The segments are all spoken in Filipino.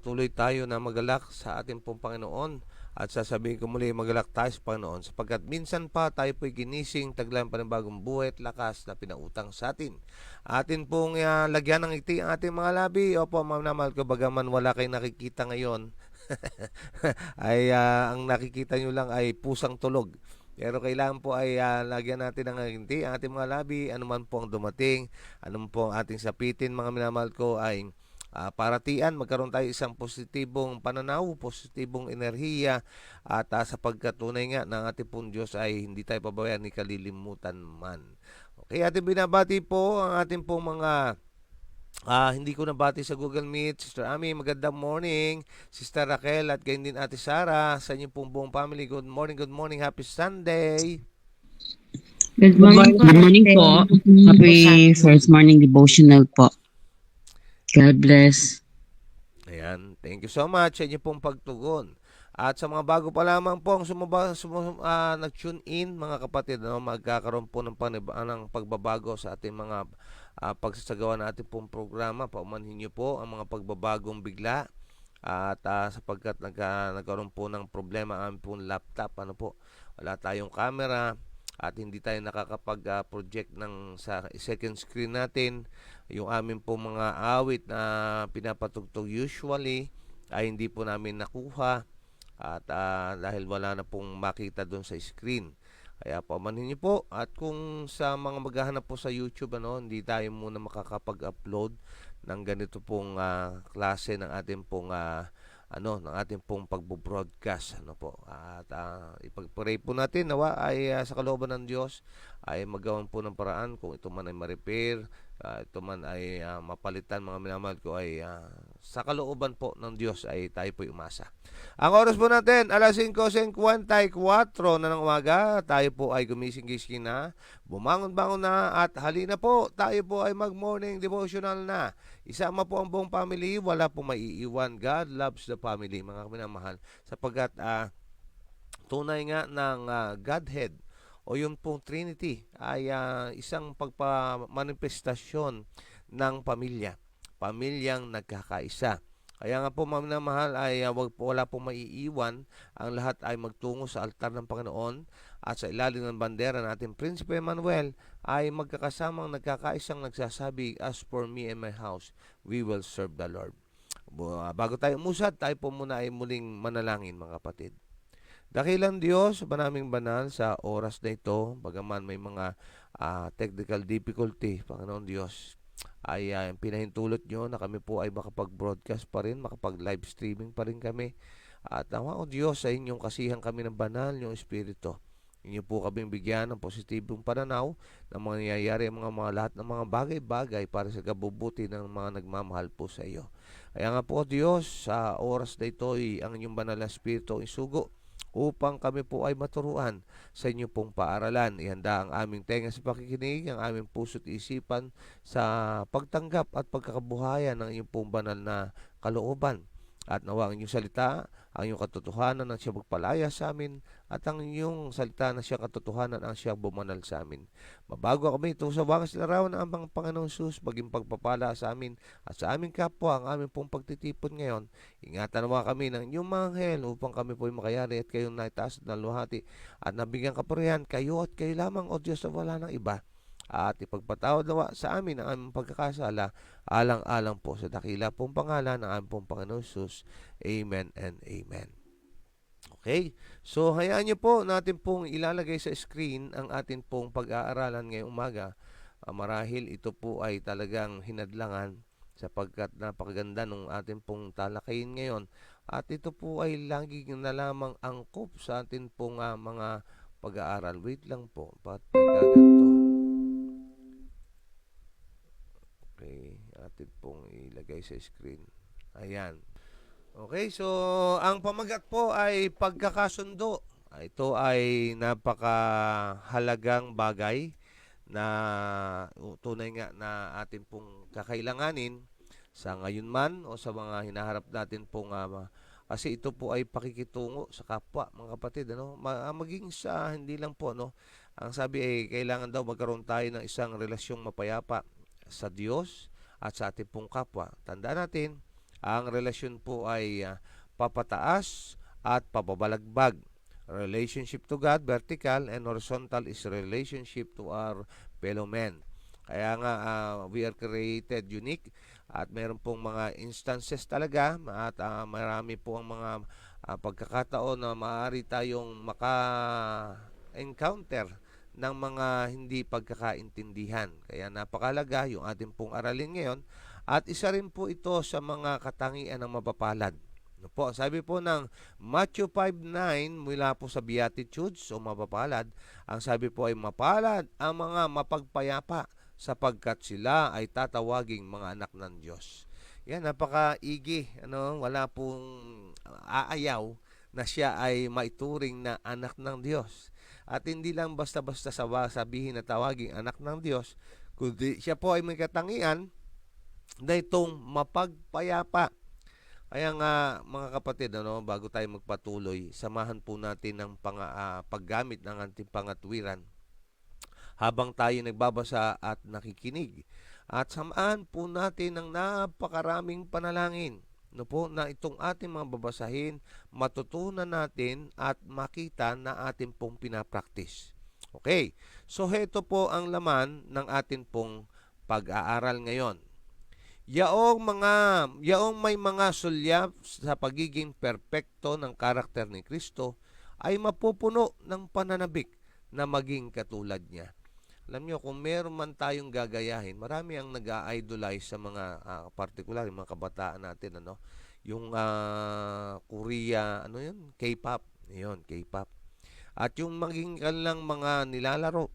patuloy tayo na magalak sa ating pong Panginoon. At sasabihin ko muli, magalak tayo sa Panginoon sapagkat minsan pa tayo po'y ginising, taglayang panibagong buhay at lakas na pinautang sa atin. Atin pong lagyan ng ngiti ang ating mga labi. Opo, mamamahal ko, bagaman wala kayong nakikita ngayon, ay ang nakikita nyo lang ay pusang tulog. Pero kailangan po ay lagyan natin ng ngiti ang ating mga labi, anuman po ang dumating, anuman po ang ating sapitin, mga minamahal ko, ay paratian, magkaroon tayo isang positibong pananaw, positibong enerhiya at sapagkat tunay nga ng ating pong Diyos ay hindi tayo pababayaan ni kalilimutan man. Okay, ating binabati po ang ating pong mga hindi ko nabati sa Google Meet. Sister Ami, magandang morning. Sister Raquel at gayon din Ate Sara sa inyong pong buong family. Good morning. Happy Sunday. Good Good morning morning, po, good morning Ate. po. Happy first morning devotional po. God bless. Ayan, thank you so much sa inyong pong pagtugon. At sa mga bago pa lamang po ang nag-tune in, mga kapatid, magkakaroon po ng pagbabago sa ating mga pagsasagawa ng ating pong programa. Paumanhin niyo po ang mga pagbabagong bigla at sapagkat nagkaroon po ng problema ang aming pong laptop. Wala tayong camera at hindi tayo nakakapag-project sa second screen natin. Yung amin po mga awit na pinapatugtog usually ay hindi po namin nakuha at dahil wala na pong makita doon sa screen. Kaya pamanhin niyo po at kung sa mga maghahanap po sa YouTube, hindi tayo muna makakapag-upload ng ganito pong klase ng ating pong ng ating pong pagbo-broadcast at ipag-pray po natin nawa ay sa kalooban ng Diyos ay magawan po ng paraan kung ito man ay ma-repair, ito man ay mapalitan, mga minamahal ko, ay sa kalooban po ng Diyos ay tayo po umasa. Ang oras po natin alas 5:54 na ng umaga. Tayo po ay gumising-gising na, bumangon-bangon na at halina po, tayo po ay mag-morning devotional na. Isama po ang buong family, wala pong maiiwan. God loves the family, mga minamahal, sapagkat tunay nga ng Godhead o yung pong Trinity ay isang pagpamanifestasyon ng pamilyang nagkakaisa. Kaya nga po, mga minamahal, ay wala pong maiiwan. Ang lahat ay magtungo sa altar ng Panginoon at sa ilalim ng bandera natin Prinsipe Emmanuel ay magkakasamang nagkakaisang nagsasabi, as for me and my house, we will serve the Lord. Bago tayo umusad, tayo po muna ay muling manalangin, mga kapatid. Dakilang Diyos, manaming banal sa oras na ito, bagaman may mga technical difficulty, Panginoon Diyos, ay pinahintulot nyo na kami po ay makapag-broadcast pa rin, makapag-live streaming pa rin kami. At o Diyos, sa inyong kasihan kami ng banal, yung Espiritu. Inyo po kaming bigyan ng positibong pananaw na mangyayari ang lahat ng mga bagay-bagay para sa kabubuti ng mga nagmamahal po sa iyo. Kaya nga po, Diyos, sa oras na ito ay ang inyong banal na Espiritu isugo upang kami po ay maturuan sa inyo pong paaralan. Ihanda ang aming tenga sa pakikinig, ang aming puso't isipan sa pagtanggap at pagkakabuhayan ng inyong pong banal na kalooban. At nawa ang inyong salita, ang inyong katotohanan ang siyang magpalaya sa amin at ang inyong salita na siyang katotohanan ang siyang bumanal sa amin. Mabago kami ito sa wakas larawan ng amang Panginoong Sus, maging pagpapala sa amin at sa aming kapwa ang aming pong pagtitipon ngayon. Ingatan nawa kami ng inyong mga anghel upang kami po ay makayari at kayong naitaas at naluhati at nabigyan kapurihan kayo at kayo lamang, O Diyos, na wala ng iba. At ipagpatawad nawa sa amin ang aming pagkakasala, alang-alang po sa dakila pong pangalan ng aming pong Panginoon Jesus. Amen and amen. Okay, so hayaan niyo po natin pong ilalagay sa screen ang atin pong pag-aaralan ngayong umaga. Marahil ito po ay talagang hinadlangan sapagkat napakaganda ng atin pong talakayin ngayon. At ito po ay lagi na lamang angkop sa atin pong mga pag-aaral. Wait lang po, ba't nagkaganto? Okay, atin pong ilagay sa screen. Ayan. Okay, so ang pamagat po ay pagkakasundo. Ito ay napakahalagang bagay na tunay nga na atin pong kakailanganin sa ngayon man o sa mga hinaharap natin pong kasi ito po ay pakikitungo sa kapwa, mga kapatid, maging sa hindi lang po, ang sabi ay kailangan daw magkaroon tayo ng isang relasyong mapayapa sa Diyos at sa ating pong kapwa. Tandaan natin, Ang relasyon po ay papataas at papabalagbag. Relationship to God, vertical, and horizontal is relationship to our fellow men. Kaya nga, we are created unique at meron pong mga instances talaga at marami po ang mga pagkakataon na maaari tayong maka-encounter ng mga hindi pagkakaintindihan. Kaya napakalaga yung ating pong aralin ngayon at isa rin po ito sa mga katangian ng mapapalad. Ano po, sabi po ng Matthew 5:9 mula po sa Beatitudes o mapapalad, ang sabi po ay mapalad ang mga mapagpayapa sapagkat sila ay tatawaging mga anak ng Diyos. Yan, napaka-igi, wala pong aayaw na siya ay maituring na anak ng Diyos. At hindi lang basta-basta sabihin na tawaging anak ng Diyos, kundi siya po ay may katangian na itong mapagpayapa. Kaya nga mga kapatid, bago tayo magpatuloy, samahan po natin ng paggamit ng ating pangatwiran habang tayo nagbabasa at nakikinig. At samahan po natin ng napakaraming panalangin na itong ating mga babasahin, matutunan natin at makita na ating pong pinapraktis. Okay, so heto po ang laman ng ating pong pag-aaral ngayon. Yaong may mga sulyap sa pagiging perpekto ng karakter ni Kristo ay mapupuno ng pananabik na maging katulad niya. Alam niyo, kung meron man tayong gagayahin, marami ang nag-idolize sa mga particular, yung mga kabataan natin, yung Korea, K-pop, yun, K-pop. At yung maging kanilang mga nilalaro,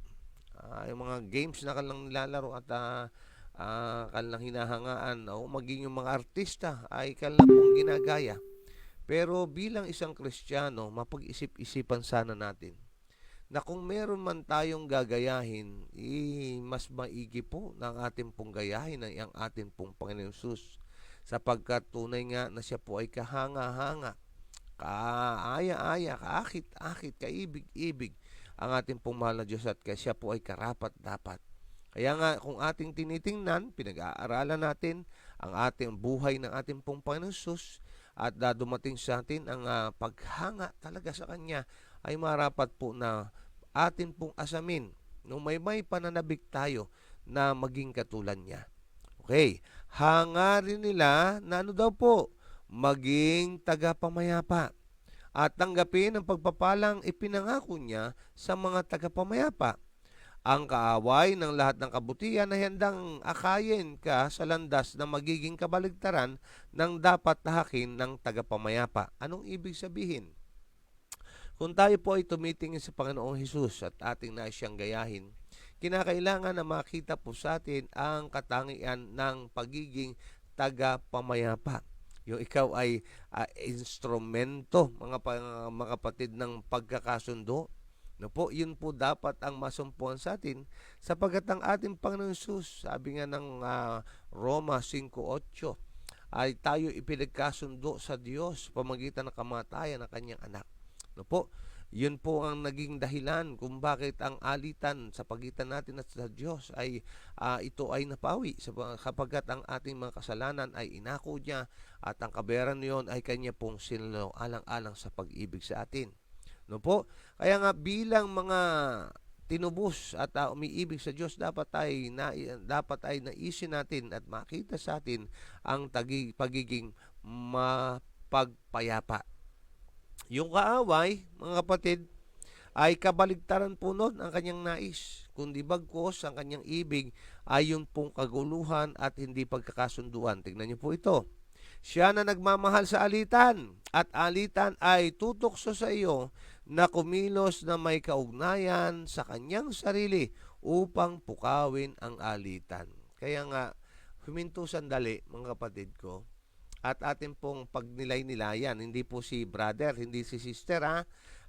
yung mga games na kanilang nilalaro at kanilang hinahangaan o maging yung mga artista ay kanilang pong ginagaya. Pero bilang isang Kristiyano, mapag-isip-isipan sana natin na kung meron man tayong gagayahin, mas maigi po ng ating pong gayahin ang ating pong Panginoon Hesus, sapagkat tunay nga na siya po ay kahanga-hanga, kaaya-aya, kaakit-akit, kaibig-ibig ang ating pong mahal na Diyos at kaya siya po ay karapat-dapat. Kaya nga kung ating tinitingnan, pinag-aaralan natin ang ating buhay ng ating pong Panginoon Hesus at dumating sa atin ang paghanga talaga sa Kanya, ay marapat po na atin pong asamin nung may pananabik tayo na maging katulad niya. Okay, hangarin nila na daw po, maging tagapamayapa at tanggapin ang pagpapalang ipinangako niya sa mga tagapamayapa. Ang kaaway ng lahat ng kabutihan na handang akayin ka sa landas na magiging kabaligtaran ng dapat tahakin ng tagapamayapa. Anong ibig sabihin? Kung tayo po ay tumitingin sa Panginoong Hesus at ating nais siyang gayahin, kinakailangan na makita po sa atin ang katangian ng pagiging tagapamayapa. Yung ikaw ay instrumento, mga kapatid, ng pagkakasundo. Yun po dapat ang masumpuan sa atin sapagkat ang ating Panginoon Hesus, sabi nga ng Roma 5:8, ay tayo ipinagkasundo sa Diyos pamagitan ng kamatayan ng kanyang anak. Yun po ang naging dahilan kung bakit ang alitan sa pagitan natin at sa Diyos ay ito ay napawi sapagkat ang ating mga kasalanan ay inako niya at ang kabayaran niyon ay kanya pong sinalo alang-alang sa pag-ibig sa atin. Kaya nga bilang mga tinubos at umiibig sa Diyos, dapat ay naisin natin at makita sa atin ang pagiging mapagpayapa. Yung kaaway, mga kapatid, ay kabaligtaran po nun ang kanyang nais. Kundi bagkos ang kanyang ibig ay yung pong kaguluhan at hindi pagkakasunduan. Tingnan niyo po ito. Siya na nagmamahal sa alitan at alitan ay tutukso sa iyo na kumilos na may kaugnayan sa kanyang sarili upang pukawin ang alitan. Kaya nga, huminto sandali, mga kapatid ko, at atin pong pagnilay-nilayan. Hindi po si brother, hindi si sister,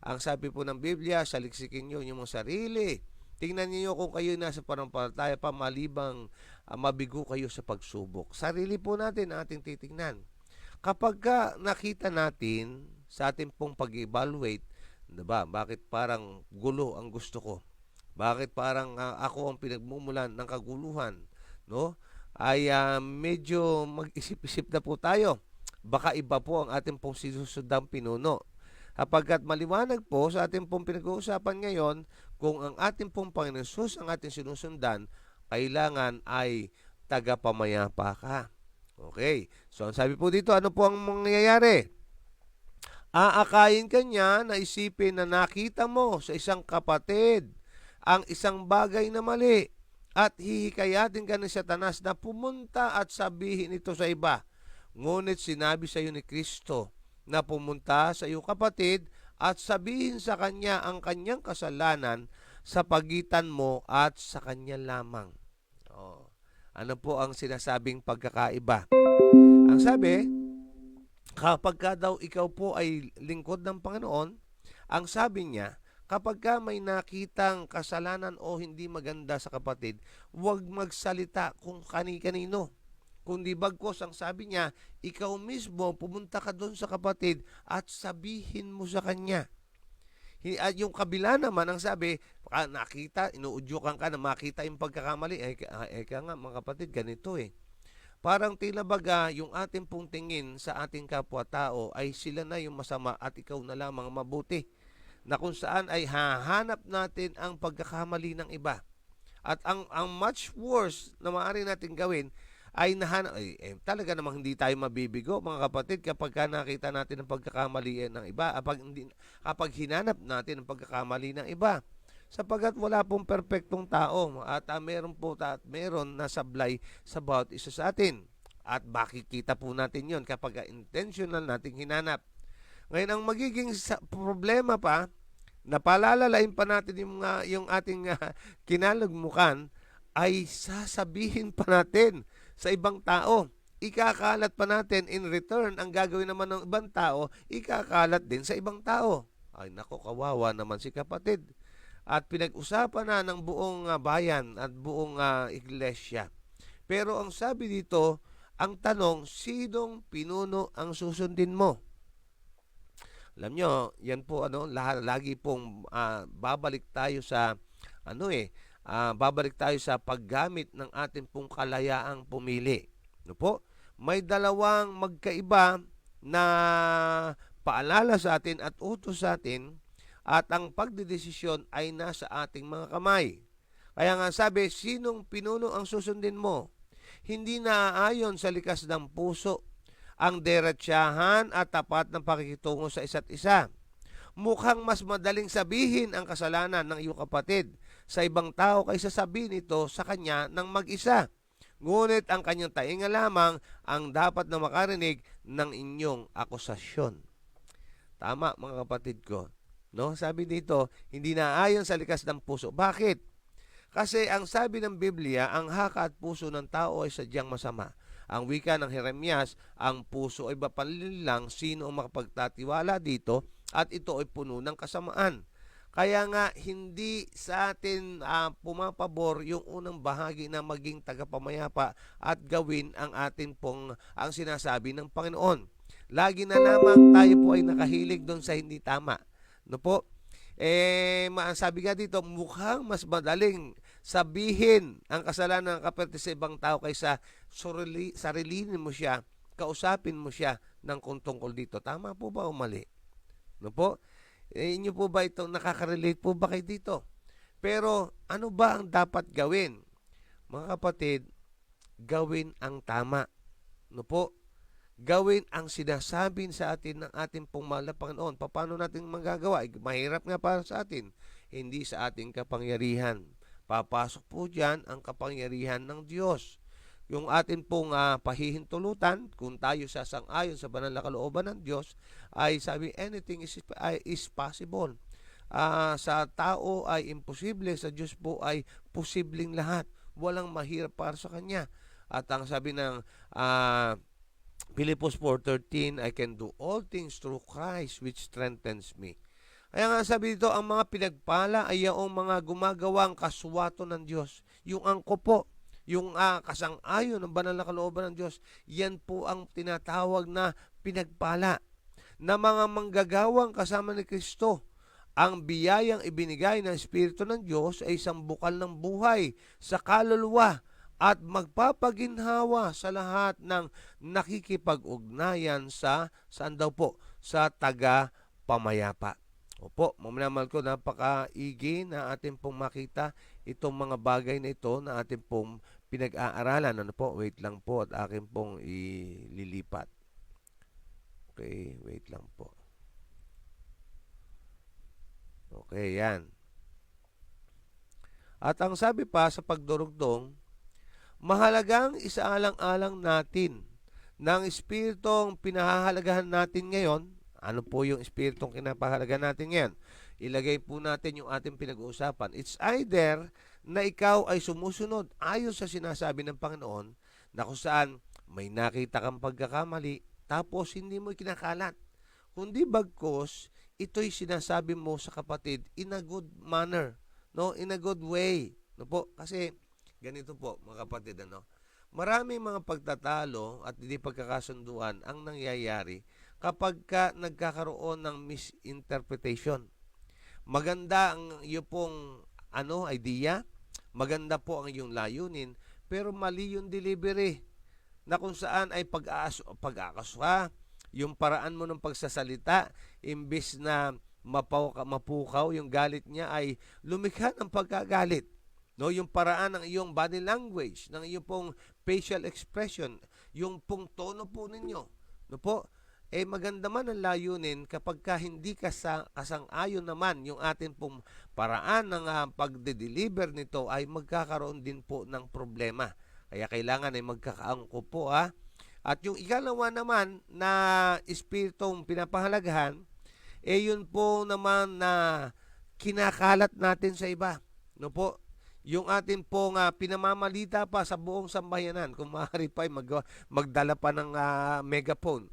Ang sabi po ng Biblia, saliksikin nyo yung mga sarili. Tingnan niyo kung kayo nasa panampalataya pa, malibang mabigo kayo sa pagsubok. Sarili po natin ating titingnan. Kapag nakita natin sa ating pong pag-evaluate, diba, bakit parang gulo ang gusto ko? Bakit parang ako ang pinagmumulan ng kaguluhan? Ay medyo mag-isip-isip na po tayo. baka iba po ang ating pong sinusundang pinuno. Kapagkat maliwanag po sa ating pong pinag-uusapan ngayon, kung ang ating pong Panginoon Jesus ang ating sinusundan, kailangan ay tagapamayapa ka. Okay. So, ang sabi po dito, ano po ang mangyayari? Aakayin ka niya na isipin na nakita mo sa isang kapatid ang isang bagay na mali at hihikayatin ka ni Satanas na pumunta at sabihin ito sa iba. Ngunit sinabi sa iyo ni Kristo na pumunta sa iyo kapatid at sabihin sa kanya ang kanyang kasalanan sa pagitan mo at sa kanya lamang. Oh. Ano po ang sinasabing pagkakaiba? Ang sabi, kapag ka daw ikaw po ay lingkod ng Panginoon, ang sabi niya, kapag ka may nakitang kasalanan o hindi maganda sa kapatid, huwag magsalita kung kani-kanino. Kundi bagkos, ang sabi niya, ikaw mismo pumunta ka doon sa kapatid at sabihin mo sa kanya. At yung kabila naman, ang sabi, nakita, inuudyukan ka na makita yung pagkakamali. Kaya nga mga kapatid, ganito eh. Parang tila baga yung ating pong tingin sa ating kapwa-tao ay sila na yung masama at ikaw na lamang mabuti. Na kung saan ay hahanap natin ang pagkakamali ng iba. At ang much worse na maaari natin gawin ay nahanap, talaga namang hindi tayo mabibigo mga kapatid kapag nakita natin ang pagkakamali ng iba, kapag hinanap natin ang pagkakamali ng iba. Sapagkat wala pong perpektong tao at meron na sablay sa bawat isa sa atin. At makikita po natin yon kapag intentional nating hinanap. Ngayon, ang magiging problema pa, napalalalain pa natin yung ating kinalugmukan, ay sasabihin pa natin sa ibang tao. Ikakalat pa natin in return, ang gagawin naman ng ibang tao, ikakalat din sa ibang tao. Ay nako, kawawa naman si kapatid. At pinag-usapan na ng buong bayan at buong iglesia. Pero ang sabi dito, ang tanong, sinong pinuno ang susundin mo? Alam nyo, yan po, lagi pong babalik tayo sa, babalik tayo sa paggamit ng ating pong kalayaang pumili. No po? May dalawang magkaiba na paalala sa atin at utos sa atin, at ang pagdedesisyon ay nasa ating mga kamay. Kaya nga sabi, sinong pinuno ang susundin mo? Hindi naaayon sa likas ng puso ang diretsahan at tapat ng pakikitungo sa isa't isa. Mukhang mas madaling sabihin ang kasalanan ng iyong kapatid sa ibang tao kaysa sabihin ito sa kanya ng mag-isa. Ngunit ang kanyang tainga lamang ang dapat na makarinig ng inyong akusasyon. Tama mga kapatid ko. No? Sabi dito, hindi naaayon sa likas ng puso. Bakit? Kasi ang sabi ng Biblia, ang haka at puso ng tao ay sadyang masama. Ang wika ng Jeremias, ang puso ay mapanlilang, sino ang makapagtatiwala dito, at ito ay puno ng kasamaan. Kaya nga, hindi sa atin pumapabor yung unang bahagi na maging tagapamayapa at gawin ang atin pong ang sinasabi ng Panginoon. Lagi na lamang tayo po ay nakahilig doon sa hindi tama. No po? Sabi nga dito, mukhang mas madaling sabihin ang kasalanan ng kapatid sa ibang tao kaysa sarilinin mo siya, kausapin mo siya ng tungkol dito. Tama po ba o mali? No po? Inyo po ba ito, nakaka-relate po ba kayo dito? Pero ano ba ang dapat gawin? Mga kapatid, gawin ang tama. No po? Gawin ang sinasabi sa atin ng ating pong mahal na Panginoon. Paano natin magagawa? Mahirap nga para sa atin. Hindi sa ating kapangyarihan. Papasok po dyan ang kapangyarihan ng Diyos. Yung atin pong pahihintulutan, kung tayo sasang-ayon sa banal na kalooban ng Diyos, ay sabi, anything is possible. Sa tao ay imposible, sa Diyos po ay posibleng lahat. Walang mahirap para sa Kanya. At ang sabi ng Philippians 4:13, I can do all things through Christ which strengthens me. Kaya nga sabi dito, ang mga pinagpala ay yung mga gumagawang kaswato ng Diyos. Yung angko po, yung kasang-ayon ng banal na kalooban ng Diyos, yan po ang tinatawag na pinagpala. Na mga manggagawang kasama ni Kristo, ang biyayang ibinigay ng Espiritu ng Diyos ay isang bukal ng buhay sa kaluluwa at magpapaginhawa sa lahat ng nakikipag-ugnayan sa, saan daw po? Sa taga-pamayapa. Opo, maminamahal ko, napaka-igi na ating pong makita itong mga bagay na ito na ating pong pinag-aaralan. Ano po? Wait lang po at akin pong ililipat. Okay, wait lang po. Okay, yan. At ang sabi pa sa pagdurugtong, mahalagang isaalang-alang natin ng espiritong pinahahalagahan natin ngayon. Ano po yung espiritong kinapahalagahan natin ngayon? Ilagay po natin yung ating pinag-uusapan. It's either na ikaw ay sumusunod ayon sa sinasabi ng Panginoon na kung saan may nakita kang pagkakamali tapos hindi mo kinakalat. Kundi bagkos, ito'y sinasabi mo sa kapatid in a good manner, no? In a good way. No po? Kasi ganito po, mga kapatid, ano? Maraming mga pagtatalo at hindi pagkakasunduan ang nangyayari kapag ka nagkakaroon ng misinterpretation. Maganda ang iyong pong idea, maganda po ang iyong layunin, pero mali yung delivery na kung saan ay pag-aakaswa, yung paraan mo ng pagsasalita, imbis na mapukaw yung galit niya ay lumikha ng pagkagalit. No, yung paraan ng iyong body language, ng iyong pong facial expression, yung pong tono po ninyo. No po? Maganda man ang layunin kapag ka hindi kasang-ayon naman yung atin pong paraan ng pagde-deliver nito ay magkakaroon din po ng problema. Kaya kailangan ay magkakaangko po At yung ikalawa naman na espiritong pinapahalagahan, yun po naman na kinakalat natin sa iba. No po? Yung atin pong pinamamalita pa sa buong sambayanan. Kung maaari pa magdala pa ng megaphone.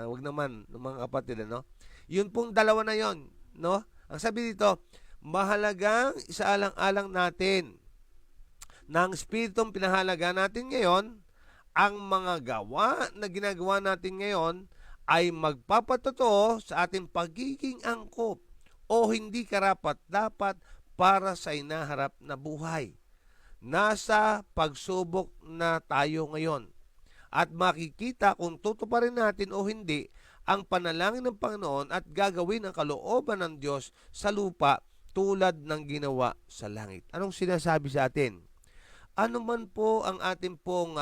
Wag naman, mga kapatid, ano? Yun pong dalawa na yon, no? Ang sabi dito, mahalagang isaalang-alang natin ng espiritong pinahalaga natin ngayon, ang mga gawa na ginagawa natin ngayon ay magpapatotoo sa ating pagiging angkop o hindi karapat-dapat para sa inaharap na buhay. Nasa pagsubok na tayo ngayon at makikita kung tutuparin natin o hindi ang panalangin ng Panginoon at gagawin ang kalooban ng Diyos sa lupa tulad ng ginawa sa langit. Anong sinasabi sa atin? Ano man po ang ating pong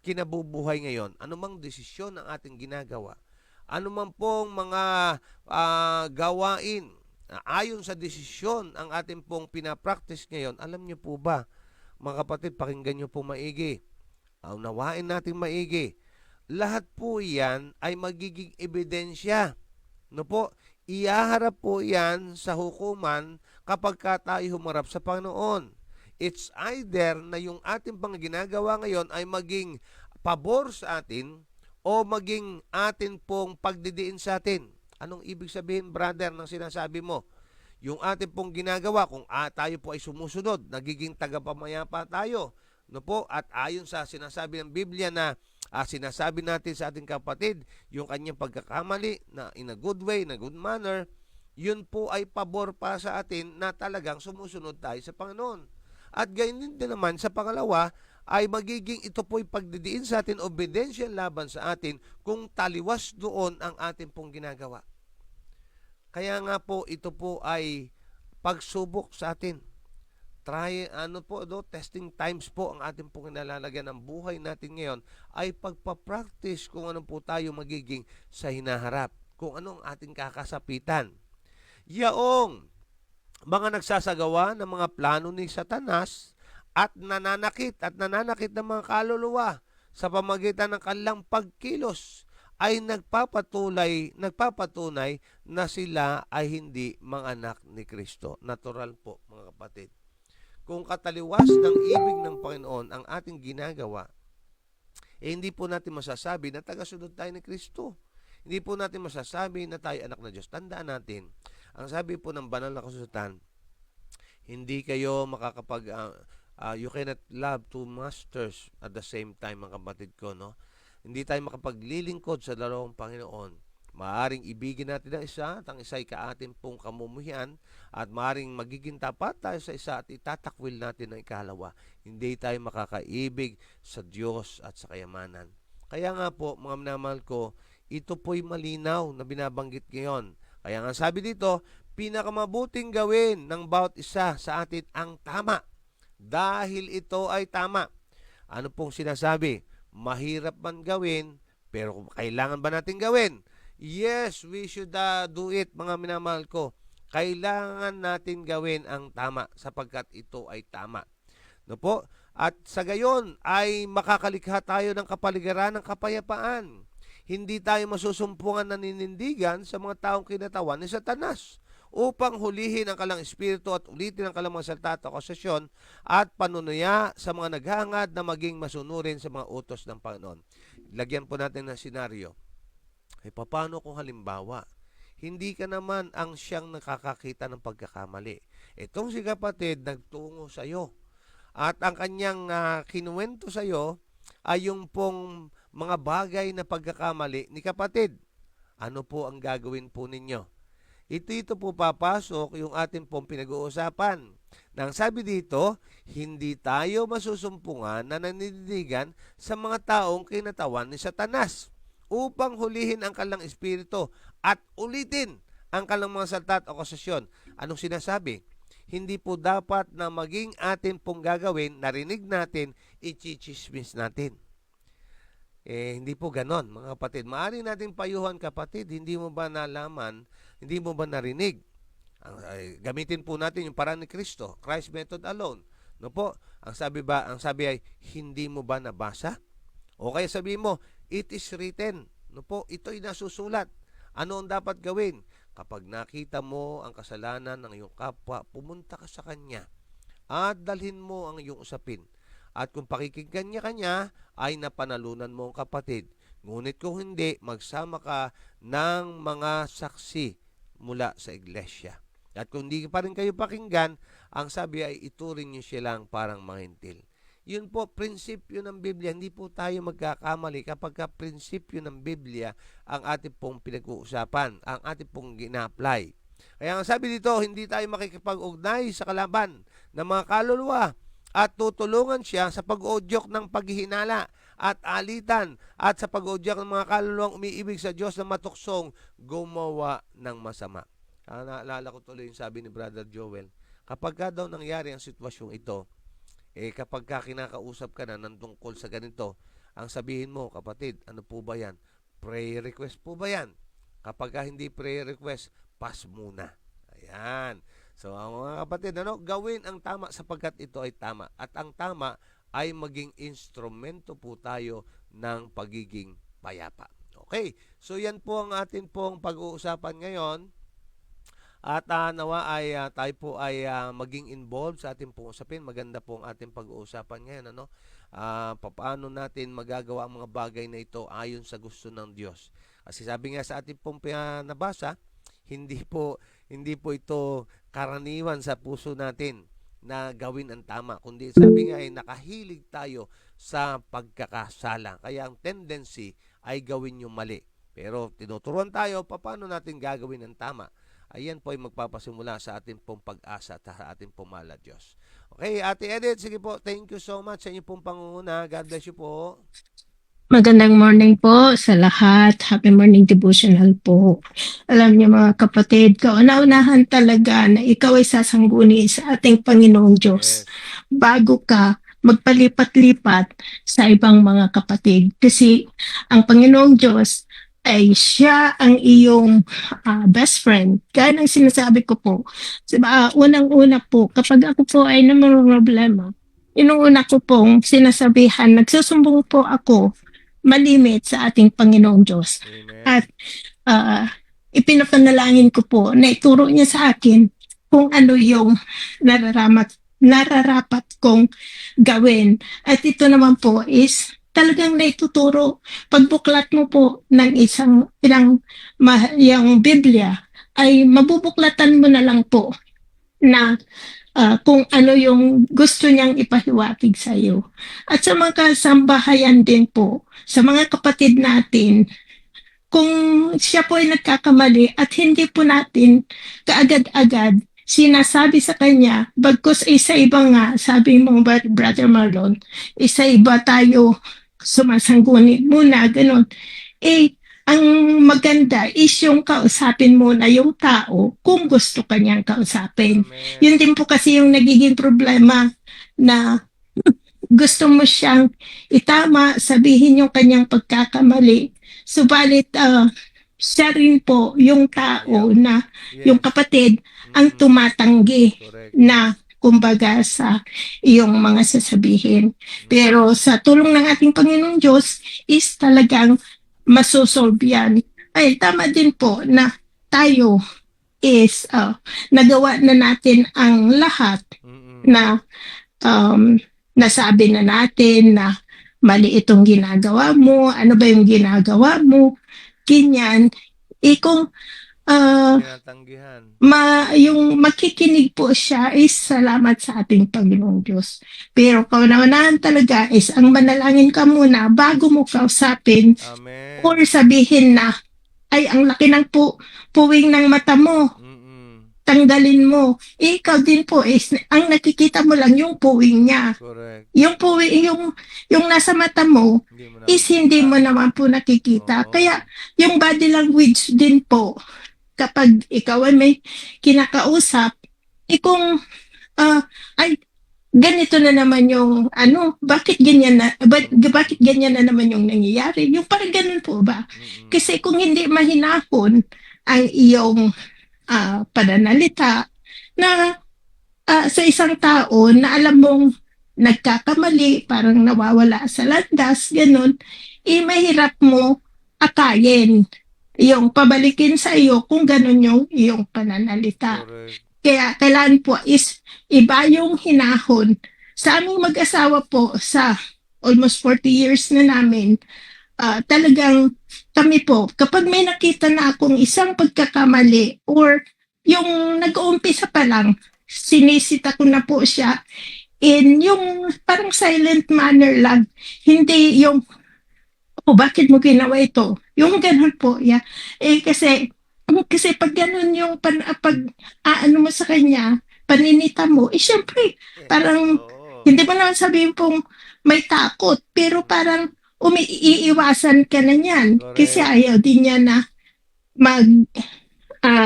kinabubuhay ngayon, anumang desisyon ng ating ginagawa, anuman pong mga gawain ayon sa desisyon ang ating pong pinapractice ngayon, alam niyo po ba, mga kapatid, pakinggan niyo po maigi. Unawain natin maigi. Lahat po yan ay magiging ebidensya. No po? Iyaharap po yan sa hukuman kapag tayo humarap sa Panginoon. It's either na yung ating pang ginagawa ngayon ay maging pabor sa atin o maging atin pong pagdidiin sa atin. Anong ibig sabihin, brother, ng sinasabi mo? Yung atin pong ginagawa, kung tayo po ay sumusunod, nagiging tagapamayapa tayo. No po? At ayon sa sinasabi ng Biblia na sinasabi natin sa ating kapatid, yung kanyang pagkakamali na in a good way, in a good manner, yun po ay pabor pa sa atin na talagang sumusunod tayo sa Panginoon. At ganyan din naman sa pangalawa, ay magiging ito po'y pagdidiin sa atin, obedensya laban sa atin kung taliwas doon ang ating pong ginagawa. Kaya nga po, ito po ay pagsubok sa atin. Testing times po ang ating pong kinalalagyan ng buhay natin ngayon ay pagpapractice kung ano po tayo magiging sa hinaharap, kung anong ating kakasapitan. Yaong mga nagsasagawa ng mga plano ni Satanas at nananakit ng mga kaluluwa sa pamagitan ng kanilang pagkilos ay nagpapatunay na sila ay hindi mga anak ni Kristo. Natural po, mga kapatid. Kung kataliwas ng ibig ng Panginoon ang ating ginagawa, hindi po natin masasabi na tagasunod tayo ni Kristo. Hindi po natin masasabi na tayo anak ng Diyos. Tandaan natin, ang sabi po ng banal na kasulatan, hindi kayo you cannot love two masters at the same time, mga kapatid ko, no? Hindi tayo makapaglilingkod sa dalawang Panginoon. Maaring ibigin natin ang isa at ang isa ay kaatin pong kamumuhian at maaring magiging tapat tayo sa isa at itatakwil natin ang ikalawa. Hindi tayo makakaibig sa Diyos at sa kayamanan. Kaya nga po, mga minamahal ko, ito po'y malinaw na binabanggit ngayon. Kaya nga sabi dito, pinakamabuting gawin ng bawat isa sa atin ang tama. Dahil ito ay tama. Ano pong sinasabi? Mahirap man gawin, pero kailangan ba natin gawin? Yes, we should do it, mga minamahal ko. Kailangan natin gawin ang tama sapagkat ito ay tama. No po? At sa gayon ay makakalikha tayo ng kapaligiran ng kapayapaan. Hindi tayo masusumpungan na ninindigan sa mga taong kinatawan ni Satanas upang hulihin ang kalang espiritu at ulitin ang kalang mga salita at akusasyon at panunuya sa mga naghahangad na maging masunurin sa mga utos ng Panginoon. Lagyan po natin ng senaryo. Paano kung halimbawa, hindi ka naman ang siyang nakakakita ng pagkakamali? Itong si kapatid nagtungo sa iyo at ang kanyang kinuwento sa iyo ay yung pong mga bagay na pagkakamali ni kapatid. Ano po ang gagawin po ninyo? Ito po papasok yung ating pong pinag-uusapan. Nang sabi dito, hindi tayo masusumpungan na nanindigan sa mga taong kinatawan ni Satanas upang hulihin ang kalang espiritu at ulitin ang kalang mga salita at akusasyon. Anong sinasabi? Hindi po dapat na maging atin pong gagawin, narinig natin, ichichismis natin. Hindi po ganon, mga kapatid. Maaari nating payuhan, kapatid, hindi mo ba nalaman, hindi mo ba narinig? Gamitin po natin yung paraan ni Kristo, Christ method alone. No po? Ang sabi ay, hindi mo ba nabasa? O kaya sabihin mo, it is written. No po? Ito'y nasusulat. Ano ang dapat gawin? Kapag nakita mo ang kasalanan ng iyong kapwa, pumunta ka sa kanya at dalhin mo ang iyong usapin. At kung pakikinggan niya kanya, ay napanalunan mo ang kapatid. Ngunit kung hindi, magsama ka ng mga saksi mula sa iglesia. At kung hindi pa rin kayo pakinggan, ang sabi ay ituring niyo silang parang mga hintil. Yun po, prinsipyo ng Biblia. Hindi po tayo magkakamali kapag prinsipyo ng Biblia ang ating pong pinag-uusapan, ang ating pong gina-apply. Kaya ang sabi dito, hindi tayo makikipag-ugnay sa kalaban ng mga kaluluwa at tutulungan siya sa pag-uudyok ng paghihinala at alitan at sa pag-uudyok ng mga kaluluwang umiibig sa Diyos na matuksong gumawa ng masama. Naalala ko tuloy yung sabi ni Brother Joel, kapag ka daw nangyari ang sitwasyong ito, kapag ka kinakausap ka na ng tungkol sa ganito, ang sabihin mo, kapatid, ano po ba yan? Prayer request po ba yan? Kapag ka hindi prayer request, pass muna. Ayan. So, mga kapatid, gawin ang tama sapagkat ito ay tama. At ang tama ay maging instrumento po tayo ng pagiging payapa. Okay, so yan po ang atin pong pag-uusapan ngayon. At nawa ay tayo po ay maging involved sa ating pong usapin. Maganda po ang ating pag-uusapan ngayon. Paano natin magagawa ang mga bagay na ito ayon sa gusto ng Diyos. Kasi sabi nga sa ating pong nabasa, hindi po ito karaniwan sa puso natin na gawin ang tama. Kundi sabi nga ay nakahilig tayo sa pagkakasala. Kaya ang tendency ay gawin yung mali. Pero tinuturuan tayo paano natin gagawin ang tama. Ayan po ay magpapasimula sa ating pong pag-asa at sa ating pong mahal na Diyos. Okay, Ate Edith, sige po, thank you so much sa inyong pong pangunguna. God bless you po. Magandang morning po sa lahat. Happy morning devotional po. Alam niyo mga kapatid, kauna-unahan talaga na ikaw ay sasangguni sa ating Panginoong Diyos bago ka magpalipat-lipat sa ibang mga kapatid. Kasi ang Panginoong Diyos ay siya ang iyong best friend. Kaya nang sinasabi ko po, unang-una po, kapag ako po ay namumroblema, inuuna ko pong sinasabihan, nagsusumbong po ako malimit sa ating Panginoong Diyos. Amen. At ipinapanalangin ko po na ituro niya sa akin kung ano yung nararapat kong gawin. At ito naman po is talagang naituturo. Pagbuklat mo po ng yung Biblia, ay mabubuklatan mo na lang po na kung ano yung gusto niyang ipahiwatig sa iyo. At sa mga kasambahayan din po, sa mga kapatid natin, kung siya po ay nagkakamali at hindi po natin kaagad-agad sinasabi sa kanya, bagkus isa iba nga, sabi mo Brother Marlon, isa iba tayo sumasangguni muna, ganun. Eh, ang maganda is yung kausapin muna yung tao kung gusto kanyang kausapin. Amen. Yun din po kasi yung nagiging problema na gusto mo siyang itama, sabihin yung kanyang pagkakamali. Subalit, siya rin po yung tao na, Yes. yung kapatid, ang tumatanggi Correct. na kumbaga sa iyong mga sasabihin. Pero sa tulong ng ating Panginoong Diyos is talagang masosolve yan. Ay, tama din po na tayo is nagawa na natin ang lahat Mm-mm. na nasabi na natin na mali itong ginagawa mo, ano ba yung ginagawa mo, ganyan. Kung Tinatanggihan. yung makikinig po siya is salamat sa ating Panginoong Diyos. Pero kauna-unahan talaga is ang manalangin ka muna bago mo kausapin Amen. or sabihin na, ay, ang laki ng puwing ng mata mo, Mm-mm. tanggalin mo. Ikaw din po is, ang nakikita mo lang yung puwing niya. Correct. Yung puwing, yung nasa mata mo, Hindi mo na is hindi mo makita. naman po nakikita. Oo. Kaya yung body language din po, kapag ikaw ay may kinakausap, kung ay ganito na naman yung bakit ganyan na naman yung nangyayari? Yung parang ganun po ba? Mm-mm. Kasi kung hindi mahinahon ang iyong pananalita na sa isang tao na alam mong nagkakamali, parang nawawala sa landas, ganun, mahirap mo akayin yung pabalikin sa iyo kung ganun yung iyong pananalita. Correct. Kaya kailangan po is iba yung hinahon. Sa aming mag-asawa po, sa almost 40 years na namin, talagang kami po, kapag may nakita na akong isang pagkakamali or yung nag-uumpisa pa lang, sinisita ko na po siya in yung parang silent manner lang. Hindi yung, bakit mo ginawa ito? Yung ganun po, yeah. Kasi pag ganun yung pag mo sa kanya, paninita mo, syempre, parang Oo. hindi mo naman sabihin pong may takot, pero parang iiwasan ka na niyan. Kasi Correct. ayaw din niya na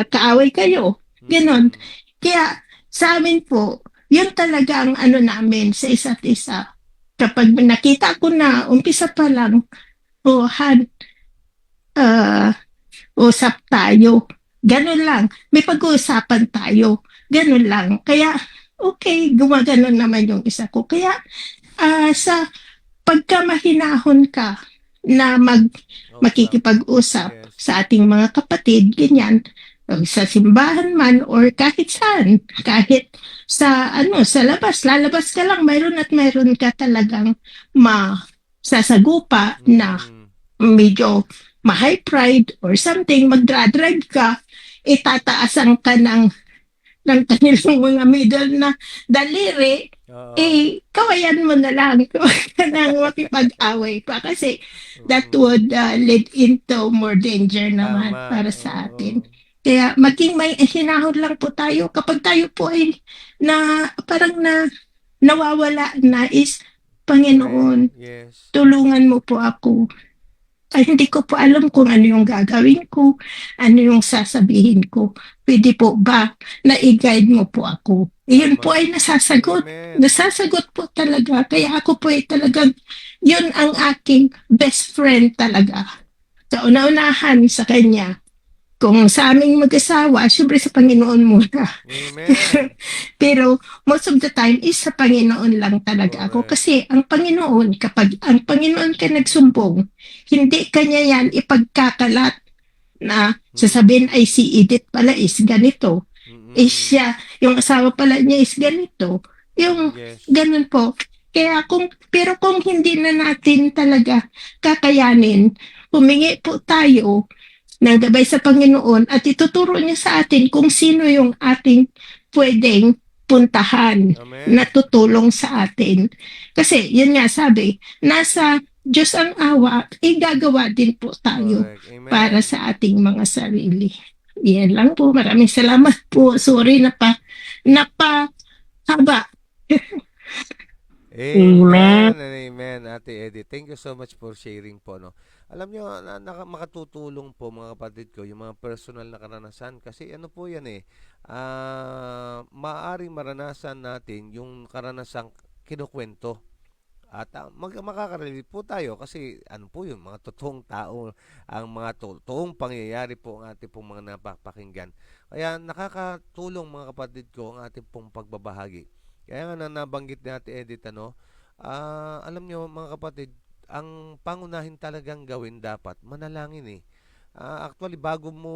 kaaway kayo. Ganon. Mm-mm. Kaya sa amin po, yun talaga ang namin sa isa't isa. Kapag nakita ko na, umpisa pa lang, usap tayo. Ganun lang. May pag-uusapan tayo. Ganun lang. Kaya, okay, gumaganon naman yung isa ko. Kaya, sa pagkamahinahon ka na makikipag-usap Yes. sa ating mga kapatid, ganyan, sa simbahan man or kahit saan, kahit sa labas, lalabas ka lang, mayroon at mayroon ka talagang masasagupa na Mm-mm. medyo ma-high pride or something, magdra-drive ka, itataasan ka ng kanilang mga middle na daliri, Oo. kawayan mo na lang. Huwag ka nang makipag-away pa kasi that would lead into more danger naman Tama. para sa Oo. atin. Kaya maging may hinahon lang po tayo kapag tayo po ay parang nawawala na is, Panginoon, Yes. tulungan mo po ako. Ay, hindi ko po alam kung ano yung gagawin ko, ano yung sasabihin ko. Pwede po ba na i-guide mo po ako? Yun Tama. po ay nasasagot. Amen. Nasasagot po talaga. Kaya ako po ay talagang, yun ang aking best friend talaga. Kauna-unahan sa kanya. Kung sa aming mag-asawa, syempre sa Panginoon muna. Amen. Pero most of the time is sa Panginoon lang talaga ako. Correct. Kasi ang Panginoon, kapag ang Panginoon ka nagsumbong, hindi kanya yan ipagkakalat na sasabihin ay si Edith pala is ganito. Mm-mm. Siya, yung asawa pala niya is ganito. Yung Yes. ganun po. Kaya pero kung hindi na natin talaga kakayanin, humingi po tayo ng gabay sa Panginoon at ituturo niya sa atin kung sino yung ating pwedeng puntahan Amen. na tutulong sa atin. Kasi, yun nga sabi, nasa Diyos ang awa, gagawa din po tayo Correct. para Amen. sa ating mga sarili. Yan lang po. Maraming salamat po. Sorry napahaba. Amen and amen, Ate Edith. Thank you so much for sharing po, no. Alam nyo, makatutulong po mga kapatid ko, yung mga personal na karanasan. Kasi ano po yan maaaring maranasan natin yung karanasang kinukwento. At makakarelate po tayo kasi ano po yun, mga totoong tao, ang mga totoong pangyayari po ang ating pong mga napapakinggan. Kaya nakakatulong mga kapatid ko ang ating pong pagbabahagi. Kaya nga nabanggit ni Ate Edith, alam nyo mga kapatid, ang pangunahin talagang gawin dapat, manalangin eh. Actually, bago mo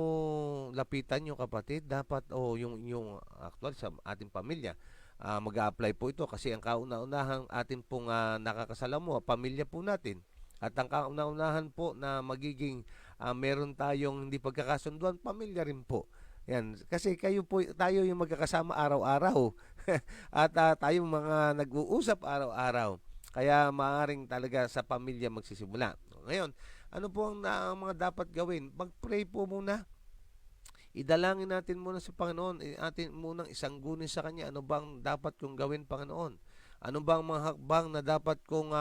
lapitan yung kapatid, dapat, yung actually sa ating pamilya, mag-a-apply po ito kasi ang kauna-unahang atin pong nakakasalamuha, pamilya po natin. At ang kauna-unahan po na magiging meron tayong hindi pagkakasunduan, pamilya rin po. Yan. Kasi tayo yung magkakasama araw-araw. At tayong mga nag-uusap araw-araw. Kaya maaaring talaga sa pamilya magsisimula. Ngayon, ano po ang mga dapat gawin? Mag-pray po muna. Idalangin natin muna sa Panginoon, atin munang isanggunin sa Kanya, ano bang dapat kong gawin, Panginoon? Ano bang mga hakbang na dapat kong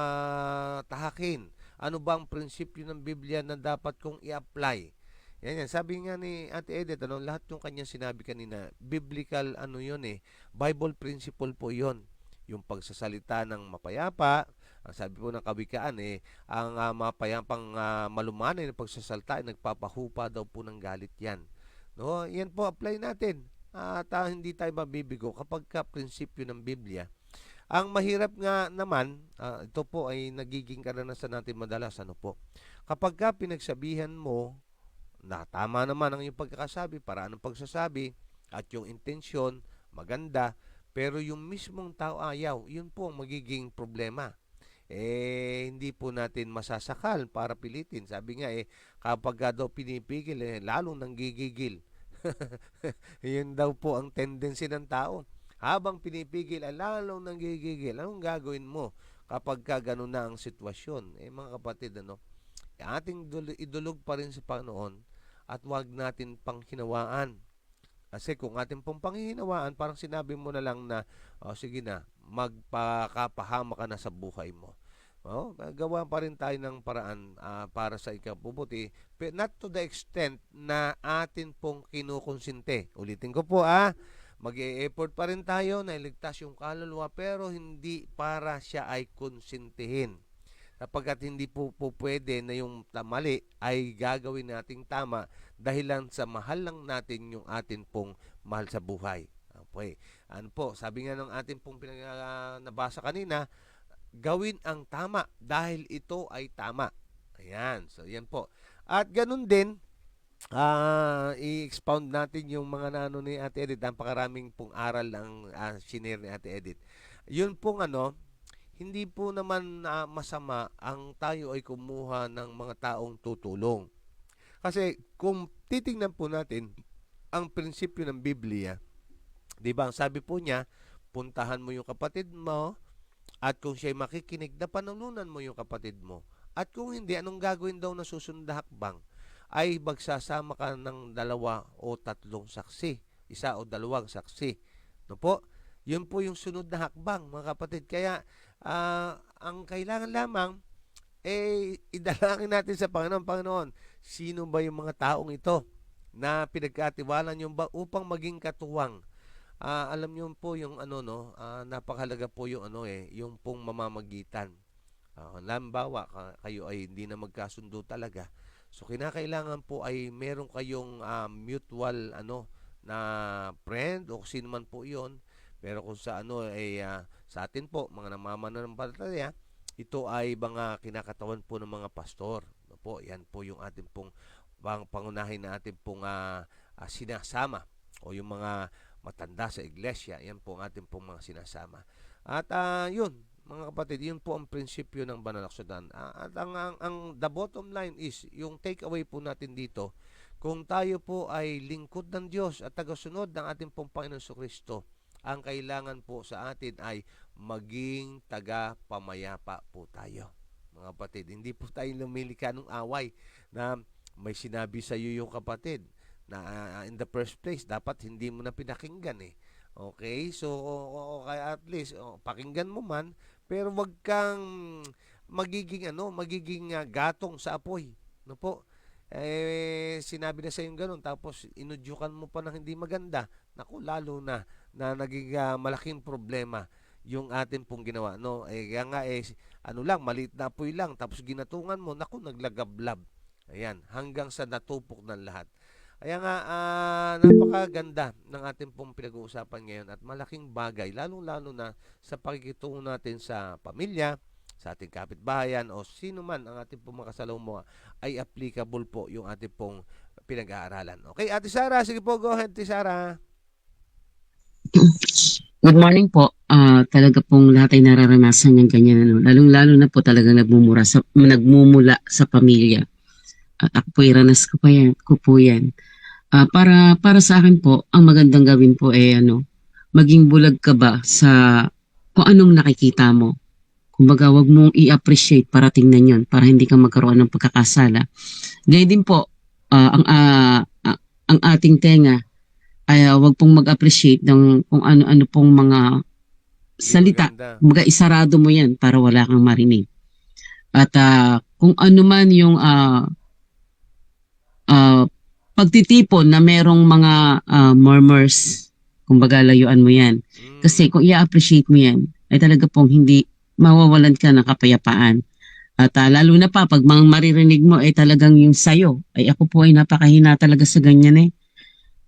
tahakin? Ano bang prinsipyo ng Biblia na dapat kong i-apply? Yan. Sabi nga ni Ate Edith, lahat yung kanyang sinabi kanina, biblical yun Bible principle po yun. Yung pagsasalita ng mapayapa, ang sabi po ng kawikaan ang mapayapang malumanay na pagsasalita ay nagpapahupa daw po ng galit yan. No, yan po apply natin. At hindi tayo mabibigo kapag prinsipyo ng Biblia. Ang mahirap nga naman, ito po ay nagiging karanasan natin madalas Kapag pinagsabihan mo na tama naman ang iyong pagkakasabi, paraan ng pagsasabi at yung intensyon maganda, pero yung mismong tao ayaw, yun po ang magiging problema. Hindi po natin masasakal para pilitin. Sabi nga kapag daw pinipigil, lalong nanggigigil. Yun daw po ang tendency ng tao. Habang pinipigil, lalong nanggigigil. Anong gagawin mo kapag ganun na ang sitwasyon? Mga kapatid, ating idulog pa rin sa Panginoon at wag natin pang hinawaan. Kasi kung ating pong panghihinawaan, parang sinabi mo na lang na, sige na, magpakapahama ka na sa buhay mo. Gawa pa rin tayo ng paraan para sa ikabubuti, but not to the extent na atin pong kinukonsinte. Ulitin ko po mag-e-effort pa rin tayo na iligtas yung kaluluwa pero hindi para siya ay konsintihin. Sapagkat hindi po pwede na yung mali ay gagawin nating tama dahilan sa mahal lang natin yung atin pong mahal sa buhay. Okay. Sabi nga ng atin pong nabasa kanina, gawin ang tama dahil ito ay tama. Ayan. So, yan po. At ganun din, i-expound natin yung mga nano ni Ate Edith. Napakaraming pong aral ang shinare ni Ate Edith. Yun pong hindi po naman masama ang tayo ay kumuha ng mga taong tutulong. Kasi kung titingnan po natin ang prinsipyo ng Biblia, di ba, ang sabi po niya, puntahan mo yung kapatid mo, at kung siya'y makikinig, napanununan mo yung kapatid mo. At kung hindi, anong gagawin daw na susunod na hakbang? Ay magsasama ka ng 2 o 3 saksi. 1 o 2 saksi. No po? Yun po yung sunod na hakbang, mga kapatid. Kaya, ang kailangan lamang, idalangin natin sa Panginoon, sino ba yung mga taong ito na pinagkatiwalaan yung ba upang maging katuwang? Alam niyo po yung napakahalaga po yung yung pong mamamagitan. Halimbawa, kayo ay hindi na magkasundo talaga. So kinakailangan po ay meron kayong mutual na friend o sino man po 'yon. Pero kung sa sa atin po mga namamananampalataya, ito ay mga kinakatawan po ng mga pastor. Po, yan po yung ating pong pangunahin na ating pong sinasama o yung mga matanda sa iglesia, yan po ang ating pong mga sinasama. At yun, mga kapatid, yun po ang prinsipyo ng banal na kasulatan. At ang the bottom line is, yung takeaway po natin dito, kung tayo po ay lingkod ng Diyos at tagasunod ng ating pong Panginoon Kristo, ang kailangan po sa atin ay maging taga-pamayapa po tayo. mga kapatid. Hindi po tayo lumilika ng away na may sinabi sa iyo yung kapatid na in the first place, dapat hindi mo na pinakinggan eh. Okay? So, kaya at least, pakinggan mo man, pero wag kang magiging gatong sa apoy. No po? Sinabi na sa yung ganun, tapos inudyukan mo pa ng hindi maganda. Naku, lalo na naging malaking problema yung atin pong ginawa. No? Kaya nga, maliit na apoy lang, tapos ginatungan mo, naku, naglagablab. Ayan, hanggang sa natupok ng lahat. Kaya nga, napakaganda ng ating pong pinag-uusapan ngayon at malaking bagay, lalong-lalo na sa pakikitungo natin sa pamilya, sa ating kapitbahayan o sino man ang ating pong makasalamuha ay applicable po yung ating pong pinag-aaralan. Okay, Ate Sara, sige po, go ahead, Ate Sara. Good morning po. Talaga pong lahat ay nararanasan ng ganyan. Ano. Lalong-lalo na po talaga nagmumula sa pamilya. At ako po iranas ko po yan. Para sa akin po, ang magandang gawin po ay maging bulag ka ba sa kung anong nakikita mo. Kumbaga, wag mong i-appreciate para tingnan yon para hindi ka magkaroon ng pagkakasala. Gayun din po, ang ating tenga ay wag pong mag-appreciate ng kung ano-ano pong mga salita. Maganda. Kumbaga, isarado mo yan para wala kang marinig. At kung ano man yung pagtitipon na merong mga murmurs, kumbaga layuan mo yan. Kasi kung i-appreciate mo yan, ay talaga pong hindi mawawalan ka ng kapayapaan. At lalo na pa, pag mga maririnig mo ay talagang yung sayo, ay ako po ay napakahina talaga sa ganyan eh.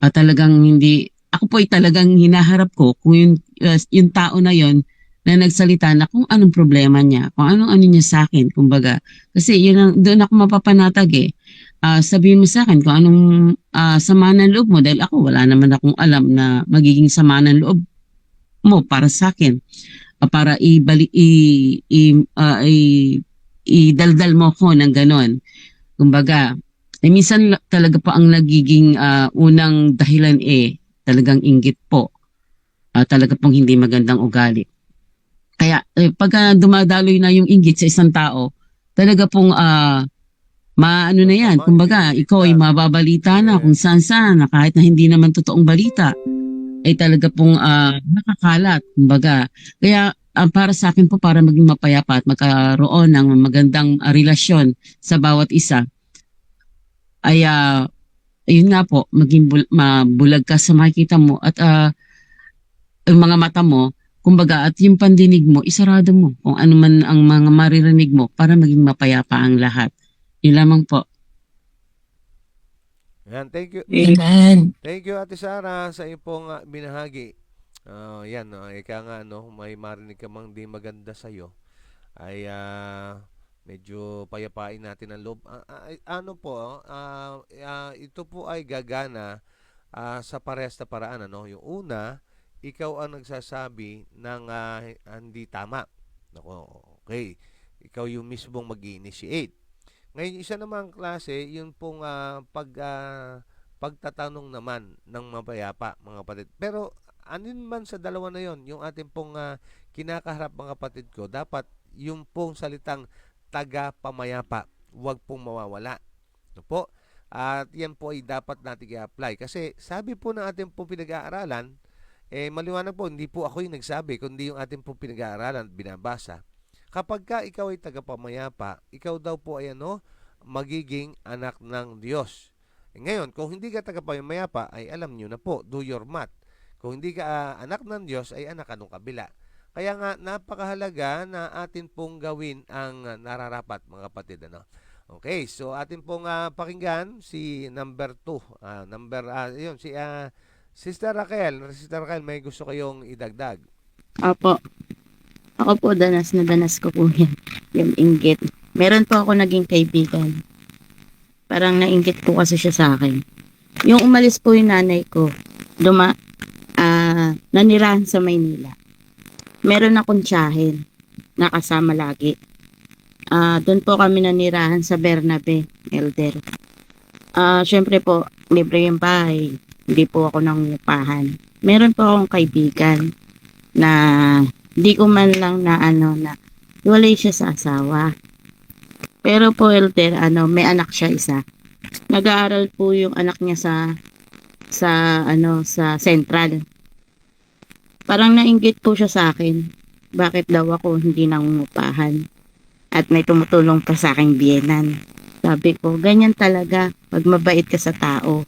At talagang hindi, ako po ay talagang hinaharap ko kung yung tao na yon na nagsalita na kung anong problema niya, kung anong niya sa akin, kumbaga. Kasi doon ako mapapanatag eh. Sabihin mo sa akin kung anong sama ng loob mo dahil ako wala naman akong alam na magiging sama ng loob mo para sa akin. Para idaldal mo ko ng ganon. Kumbaga, minsan talaga pa ang nagiging unang dahilan talagang inggit po. Talaga pong hindi magandang ugali. Kaya pagka dumadaloy na yung inggit sa isang tao, talaga pong maano na yan. Kumbaga, ikaw ay mababalita na kung saan-saan na kahit na hindi naman totoong balita ay talaga pong nakakalat. Kumbaga, kaya para sa akin po para maging mapayapa at magkaroon ng magandang relasyon sa bawat isa ay yun nga po, maging mabulag ka sa makikita mo at yung mga mata mo, kumbaga at yung pandinig mo, isarado mo kung ano man ang mga maririnig mo para maging mapayapa ang lahat. Yun lamang po. Yan, thank you. Amen. Thank you, Ate Sara, sa iyong pong binahagi. Yan, ika nga, may marinig ka mang di maganda sa'yo, ay medyo payapain natin ang loob. Ito po ay gagana sa parehas na paraan. Yung una, ikaw ang nagsasabi ng hindi tama. Okay. Ikaw yung mismong mag-i-initiate. Ngayon, isa namang klase, yun pong pagtatanong naman ng mapayapa, mga kapatid. Pero, anin man sa dalawa na yon, yung ating pong kinakaharap, mga kapatid ko, dapat yung pong salitang taga-pamayapa, huwag pong mawawala. Po? At yan po ay dapat natin i-apply. Kasi, sabi po ng ating pong pinag-aaralan, maliwanag po, hindi po ako yung nagsabi, kundi yung ating pong pinag-aaralan, binabasa. Kapag ka ikaw ay tagapamayapa, ikaw daw po ay magiging anak ng Diyos. Ngayon, kung hindi ka tagapamayapa, ay alam nyo na po, do your math. Kung hindi ka anak ng Diyos, ay anak anong kabila. Kaya nga, napakahalaga na atin pong gawin ang nararapat, mga kapatid. Okay, so atin pong pakinggan si number 2. Si Sister Raquel. Sister Raquel, may gusto kayong idagdag? Opo. Ako po, danas na danas ko po yan. Yung inggit. Meron po ako naging kaibigan. Parang nainggit po kasi siya sa akin. Yung umalis po yung nanay ko, nanirahan sa Maynila. Meron akong tiyahin na kasama lagi. Doon po kami nanirahan sa Bernabe, Elder. Syempre po, libre yung bahay. Hindi po ako nangungupahan. Meron po akong kaibigan na di ko man lang na hiwalay siya sa asawa. Pero po, elder, may anak siya isa. Nag-aaral po yung anak niya sa Central. Parang nainggit po siya sa akin. Bakit daw ako hindi nangungupahan? At may tumutulong pa sa aking biyenan. Sabi ko, ganyan talaga. Pag mabait ka sa tao,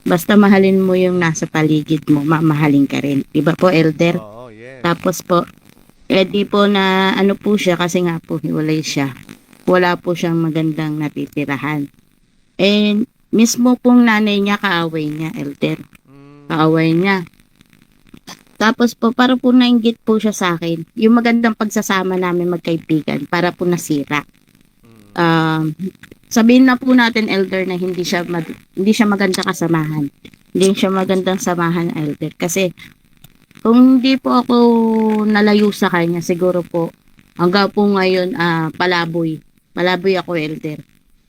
basta mahalin mo yung nasa paligid mo, mamahalin ka rin. Diba po, elder? Oo, yes. Tapos po, di po na po siya kasi nga po hiwalay siya. Wala po siyang magandang natitirahan. And mismo pong nanay niya kaaway niya, elder. Mm, Kaaway niya. Tapos po, para po nainggit po siya sa akin. Yung magandang pagsasama namin magkaibigan para po nasira. mm, Sabihin na po natin, elder, na hindi siya maganda kasamahan. Hindi siya magandang samahan, elder. Kasi kung hindi po ako nalayo sa kanya, siguro po, hanggang po ngayon, palaboy. Palaboy ako, elder.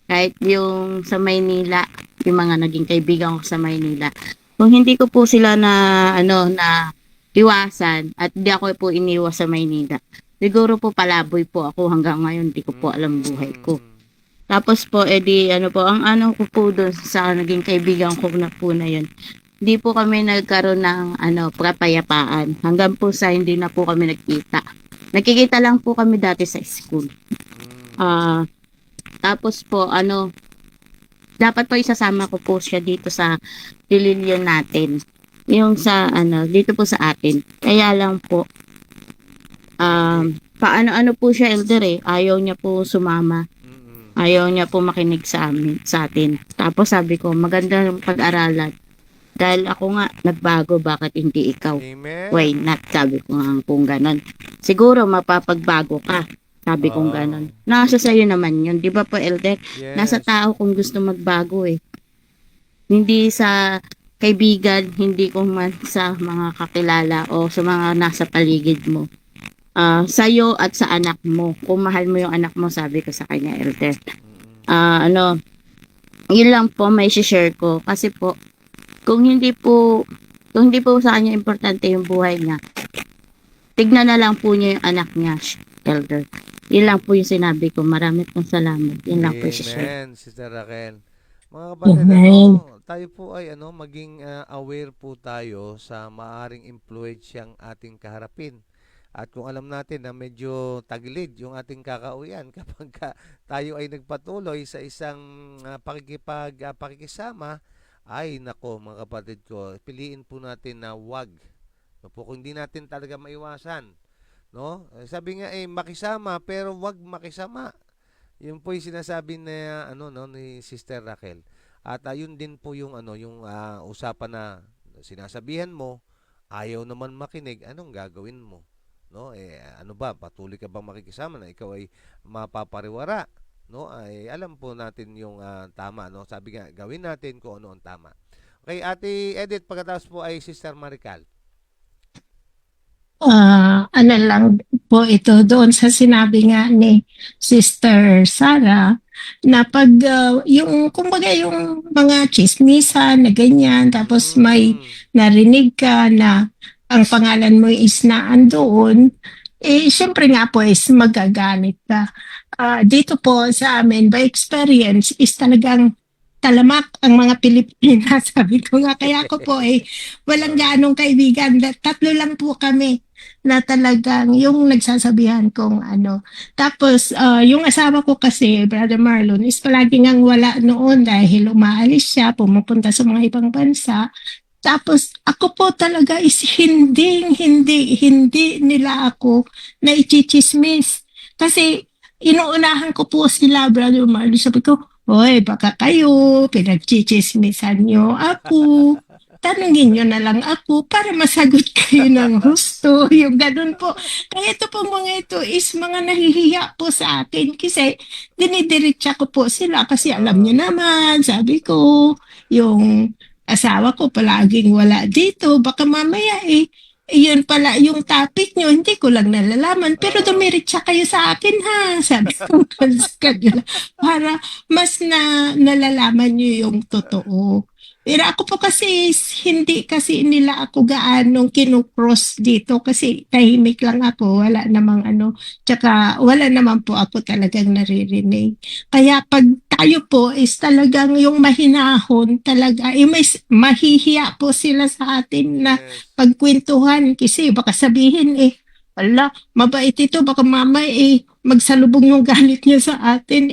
Kahit yung sa Maynila, yung mga naging kaibigan ko sa Maynila, kung hindi ko po sila na iwasan at di ako po iniwas sa Maynila, siguro po palaboy po ako hanggang ngayon, di ko po alam buhay ko. Tapos po, ang ko po doon sa naging kaibigan ko na po na yun, hindi po kami nagkaroon ng kapayapaan. Hanggang po sa hindi na po kami nagkita. Nakikita lang po kami dati sa school. Tapos po, dapat po isasama ko po siya dito sa religion natin. Yung sa, dito po sa atin. Kaya lang po, paano po siya, elder Ayaw niya po sumama. mm, Ayaw niya po makinig sa atin. Tapos sabi ko, maganda yung pag-aralan. Dahil ako nga, nagbago, bakit hindi ikaw? Amen. Why not? Sabi ko nga kung ganon. Siguro mapapagbago ka. Sabi kong Oh. ganon. Nasa sa'yo naman yun. Di ba po, elder? Yes. Nasa tao kung gusto magbago Hindi sa kaibigan, hindi kung man sa mga kakilala o sa mga nasa paligid mo. Sa'yo at sa anak mo. Kung mahal mo yung anak mo, sabi ko sa kanya, elder. Yun lang po may share ko. Kasi po, kung hindi po sa kanya importante yung buhay niya, tignan na lang po niya yung anak niya, elder. Yun lang po yung sinabi ko. Marami pong salamat. Yun lang po yung share. Amen, Sister Raquel. Mga kapatid, Amen. tayo po ay maging aware po tayo sa maaring impluwensyang ating kaharapin. At kung alam natin na medyo tagilid yung ating kakauyan kapag tayo ay nagpatuloy sa isang pakikisama, ay nako mga kapatid ko, piliin po natin na wag. No, po, kung hindi natin talaga maiwasan. No? Sabi nga makisama pero wag makisama. Yun po yung sinasabi na ni Sister Raquel. At yun din po yung usapan na sinasabihan mo, ayaw naman makinig, anong gagawin mo? No? Ano ba, patuloy ka bang makikisama na ikaw ay mapapariwara? No? Ay alam po natin yung tama, no? Sabi nga, gawin natin kung ano ang tama. Okay, Ate Edith, pagkatapos po ay Sister Marical. Ano lang po ito doon sa sinabi nga ni Sister Sarah na pag yung kumbaga yung mga chismisan na ganyan tapos may narinig ka na ang pangalan mo is na andoon, syempre nga po is magagalit ka. Dito po sa amin, by experience, is talagang talamak ang mga Pilipina. Sabi ko nga, kaya ko po walang ganong kaibigan. Tatlo lang po kami na talagang yung nagsasabihan kong ano. Tapos, yung asawa ko kasi, Brother Marlon, is palagi ngang wala noon dahil umaalis siya, pumupunta sa mga ibang bansa. Tapos, ako po talaga is hindi nila ako na ichichismis. Kasi, inuunahan ko po sila, Brother Marlon. Sabi ko, hoy, baka kayo, pinagchichismisan nyo ako. Tanungin nyo na lang ako para masagot kayo ng gusto. Yung ganun po. Kaya ito po mga ito is mga nahihiya po sa akin kasi dinidiretsa ko po sila kasi alam nyo naman, sabi ko, yung asawa ko palaging wala dito. Baka mamaya yun pala yung topic nyo, hindi ko lang nalalaman. Pero dumiretsa kayo sa akin ha. Sabi ko sa kanila para mas nalalaman nyo yung totoo. Pero ako po kasi hindi kasi nila ako gaanong kinukross dito kasi tahimik lang ako, wala namang ano, tsaka wala naman po ako talagang naririnig. Kaya pag tayo po is talagang yung mahinahon talaga, mahihiya po sila sa atin na Yes. pagkwentuhan kasi baka sabihin wala, mabait ito, baka mamay magsalubong yung galit niya sa atin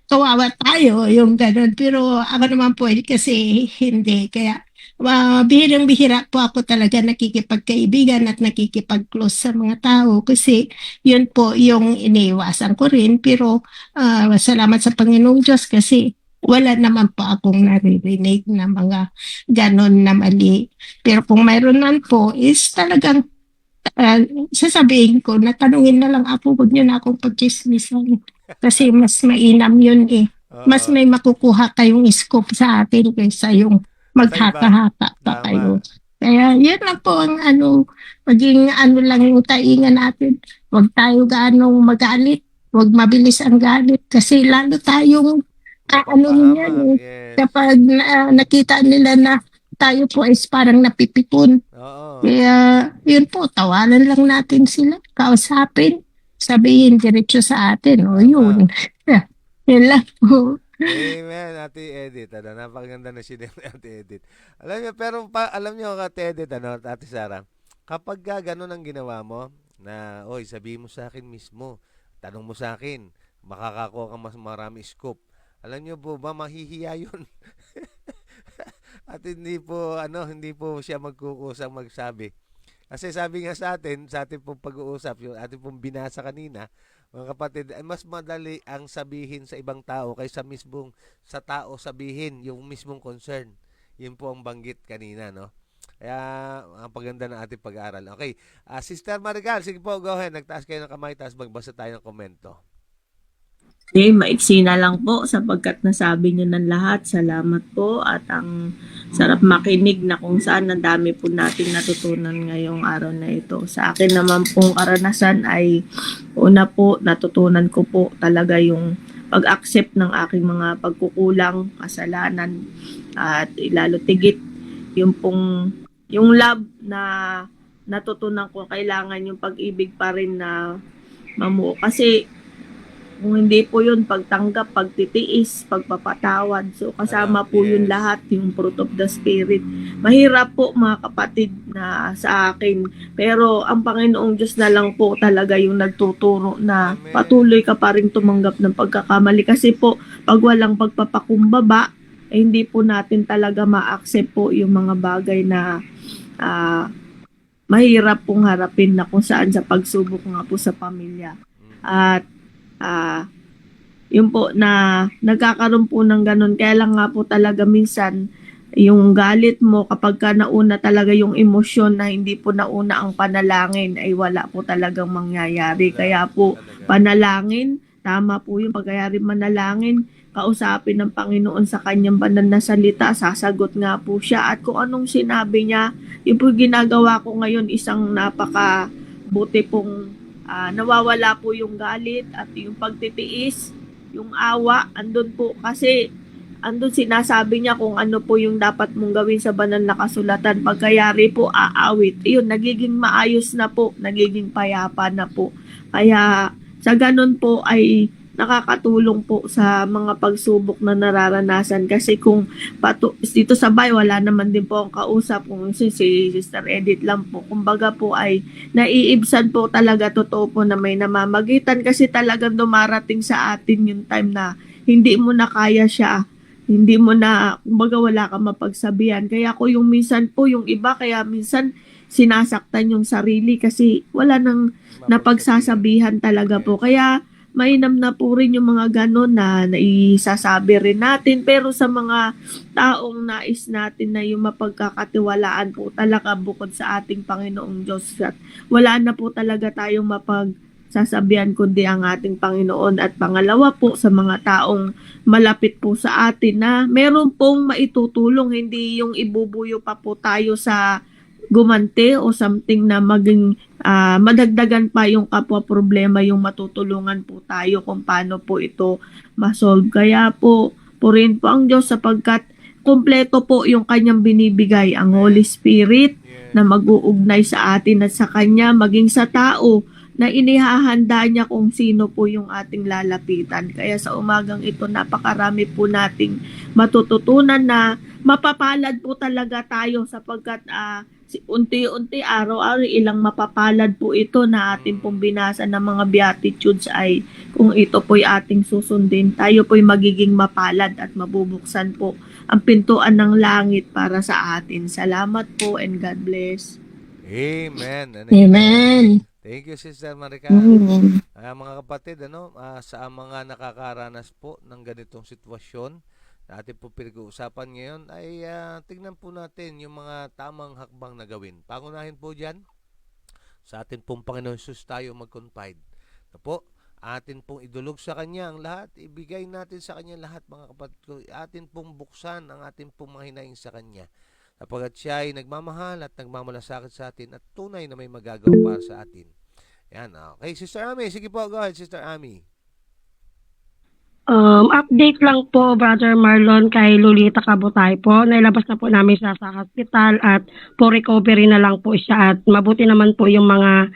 kawawa tayo, yung gano'n. Pero ako naman po kasi hindi. Kaya bihirang-bihira po ako talaga nakikipagkaibigan at nakikipag-close sa mga tao kasi yun po yung iniiwasan ko rin. Pero salamat sa Panginoong Diyos kasi wala naman po akong naririnig na mga ganon na mali. Pero kung mayroon man po is talagang ah, sasabihin ko na tanungin na lang ako, huwag niyo na akong pagchismisan. Kasi mas mainam yun Mas Oo. may makukuha kayong scoop sa atin kaysa yung Sa iba. maghaka-haka pa Tama. kayo. Kaya yun lang po ang maging lang yung taingan natin. Huwag tayo gaanong magalit. Huwag mabilis ang galit. Kasi lalo tayong aanuhin yan Mapapahamak. Yes. Kapag nakita nila na tayo po is parang napipikon. Oo. Kaya, yun po, tawanan lang natin sila, kausapin, sabihin diretso sa atin, Tama. yun. Yun lang po. Amen, Ate Edith. Napakaganda na siya ni Ate Edith. Alam niyo, pero alam niyo, Ate Edith, Ate Sarah, kapag ganun ang ginawa mo, na, oy, sabihin mo sa akin mismo, tanong mo sa akin, makakakuha ka mas marami scoop. Alam niyo po ba, mahihiya yun. At hindi po siya magkukusang magsabi. Kasi sabi nga sa atin pong pag-uusap, yung ating pong binasa kanina, mga kapatid, ay mas madali ang sabihin sa ibang tao kaysa mismong sa tao sabihin yung mismong concern. Yun po ang banggit kanina, no? Kaya, ang paganda ng ating pag-aaral. Okay, Sister Marical, sige po, go ahead. Nagtaas kayo ng kamay, taas magbasa tayo ng komento. Okay, maiksi na lang po sapagkat nasabi niyo ng lahat. Salamat po at ang sarap makinig na kung saan ang dami po nating natutunan ngayong araw na ito. Sa akin naman pong karanasan ay una po natutunan ko po talaga yung pag-accept ng aking mga pagkukulang, kasalanan at lalo tigit yung love na natutunan ko kailangan yung pag-ibig pa rin na mamuo kasi kung hindi po yun, pagtanggap, pagtitiis, pagpapatawad. So, kasama po yun Yes. lahat, yung fruit of the Spirit. Mahirap po, mga kapatid, na sa akin. Pero, ang Panginoong Diyos na lang po talaga yung nagtuturo na Amen. patuloy ka pa rin tumanggap ng pagkakamali. Kasi po, pag walang pagpapakumbaba, hindi po natin talaga ma-accept po yung mga bagay na mahirap pong harapin na kung saan sa pagsubok nga po sa pamilya. At yun po na nagkakaroon po ng ganun. Kaya lang nga po talaga minsan yung galit mo kapag ka nauna talaga yung emosyon na hindi po nauna ang panalangin ay wala po talagang mangyayari. Kaya po panalangin, tama po yung pagkayari manalangin, kausapin ng Panginoon sa kanyang banal na salita, sasagot nga po siya. At kung anong sinabi niya, yun po ginagawa ko ngayon, isang napakabuti pong nawawala po yung galit at yung pagtitiis, yung awa, andun po kasi andun sinasabi niya kung ano po yung dapat mong gawin sa banal na kasulatan. Pagkayari po aawit, yun, nagiging maayos na po, nagiging payapa na po. Kaya sa ganun po ay nakakatulong po sa mga pagsubok na nararanasan kasi kung dito sa bahay wala naman din po ang kausap kung si Sister Edith lang po, kumbaga po ay naiibsan po talaga, totoo po na may namamagitan kasi talagang dumarating sa atin yung time na hindi mo na kaya siya, hindi mo na, kumbaga wala kang mapagsabihan. Kaya ko yung minsan po yung iba, kaya minsan sinasaktan yung sarili kasi wala nang napagsasabihan talaga po. Kaya mainam na po rin yung mga ganon na naisasabi rin natin. Pero sa mga taong nais natin na yung mapagkakatiwalaan po talaga bukod sa ating Panginoong Diyos, at wala na po talaga tayong mapagsasabihan kundi ang ating Panginoon. At pangalawa po sa mga taong malapit po sa atin na meron pong maitutulong, hindi yung ibubuyo pa po tayo sa gumante o something na maging madagdagan pa yung kapwa problema, yung matutulungan po tayo kung paano po ito masolve. Kaya po, purihin po ang Diyos sapagkat kumpleto po yung kanyang binibigay, ang Holy Spirit Yes. na mag-uugnay sa atin at sa kanya, maging sa tao na inihahanda niya kung sino po yung ating lalapitan. Kaya sa umagang ito, napakarami po nating matututunan na mapapalad po talaga tayo sapagkat unti-unti, araw-araw, ilang mapapalad po ito na ating pong binasa ng mga Beatitudes ay kung ito po'y ating susundin, tayo po'y magiging mapalad at mabubuksan po ang pintuan ng langit para sa atin. Salamat po and God bless. Amen. And Amen. Thank you, Sister Maricar. Amen. Mga kapatid, sa mga nakakaranas po ng ganitong sitwasyon na ating po pinag-uusapan ngayon ay tignan po natin yung mga tamang hakbang na gawin. Pangunahin po dyan, sa atin pong Panginoon Jesus tayo mag-confide. Na po, atin pong idulog sa Kanya ang lahat, ibigay natin sa Kanya lahat mga kapatid ko, atin pong buksan ang atin pong mga hinaing sa Kanya. Sapagkat siya ay nagmamahal at nagmamalasakit sa atin at tunay na may magagawa para sa atin. Yan, okay. Sister Ami, sige po, go ahead, Sister Ami. Update lang po, Brother Marlon, kay Lolita Kabutay po. Nailabas na po namin siya sa hospital at po recovery na lang po siya at mabuti naman po yung mga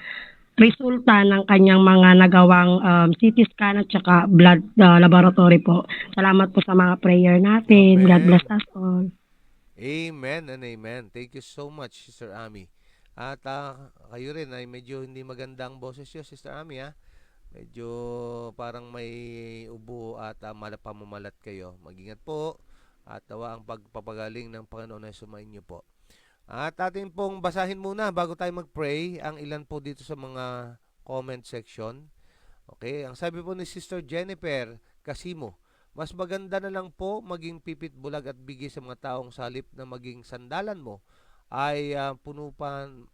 resulta ng kanyang mga nagawang CT scan at saka blood laboratory po. Salamat po sa mga prayer natin. God bless us all. Amen and amen. Thank you so much, Sister Ami. At kayo rin ay medyo hindi maganda ang boses nyo, Sister Ami, ha? Medyo parang may ubo at pamamalat kayo. Mag-ingat po at tawa ang pagpapagaling ng Panginoon na sumainyo po. At atin pong basahin muna bago tayo mag-pray ang ilan po dito sa mga comment section. Okay, ang sabi po ni Sister Jennifer Casimo, mas maganda na lang po maging pipit bulag at bigay sa mga taong salip na maging sandalan mo ay punupan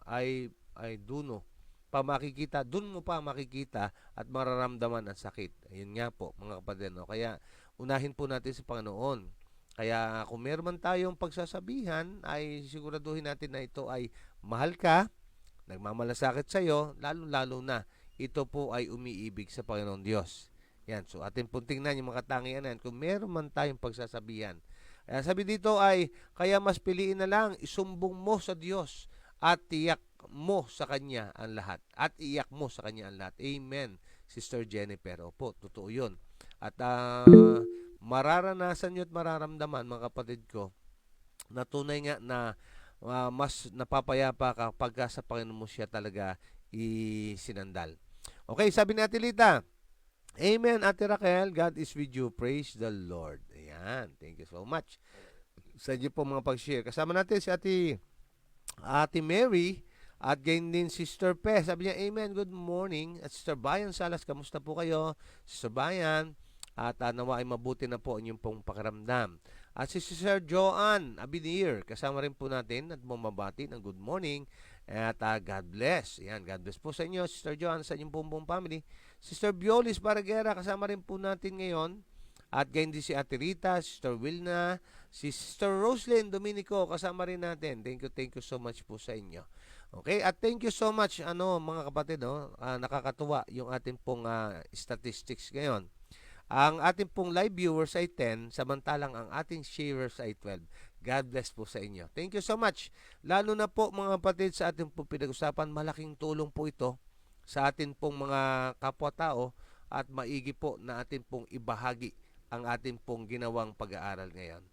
ay duno pa makikita, dun mo pa makikita at mararamdaman ang sakit. Ayun nga po mga kapatid, no? Kaya unahin po natin sa Panginoon. Kaya kung meron man tayong pagsasabihan ay siguraduhin natin na ito ay mahal ka, nagmamalasakit sa iyo, lalo-lalo na ito po ay umiibig sa Panginoon Diyos. Yan, so atin pong tingnan yung mga katangian na yan kung meron man tayong pagsasabihan. Kaya sabi dito ay, kaya mas piliin na lang, isumbong mo sa Diyos at tiyak mo sa Kanya ang lahat. At iyak mo sa Kanya ang lahat. Amen, Sister Jennifer. Opo, totoo yun. At mararanasan nyo at mararamdaman, mga kapatid ko, na tunay nga na mas napapayapa kapag sa Panginoon mo siya talaga isinandal. Okay, sabi ni Ate Lita, Amen, Ate Raquel. God is with you. Praise the Lord. Ayan. Thank you so much sa inyo po mga pag-share. Kasama natin si Ate Mary at gain din Sister Pe. Sabi niya, Amen, good morning. At Sister Bayan Salas, kamusta po kayo? Sister Bayan, at nawa ay mabuti na po inyong pong pakiramdam. At si Sister Joanne Abinir, kasama rin po natin at bumabati ng good morning. At God bless. Ayan, God bless po sa inyo, Sister Joanne, sa inyong buong family. Sister Biolis Baragera, kasama rin po natin ngayon. At gayon din si Ate Rita, Sister Wilna, si Sister Roslyn Dominico, kasama rin natin. Thank you so much po sa inyo. Okay, at thank you so much mga kapatid, nakakatuwa yung ating pong statistics ngayon. Ang ating pong live viewers ay 10, samantalang ang ating sharers ay 12. God bless po sa inyo. Thank you so much. Lalo na po mga kapatid sa ating pong pinag-usapan, malaking tulong po ito sa ating pong mga kapwa-tao at maigi po na ating pong ibahagi ang ating pong ginawang pag-aaral ngayon.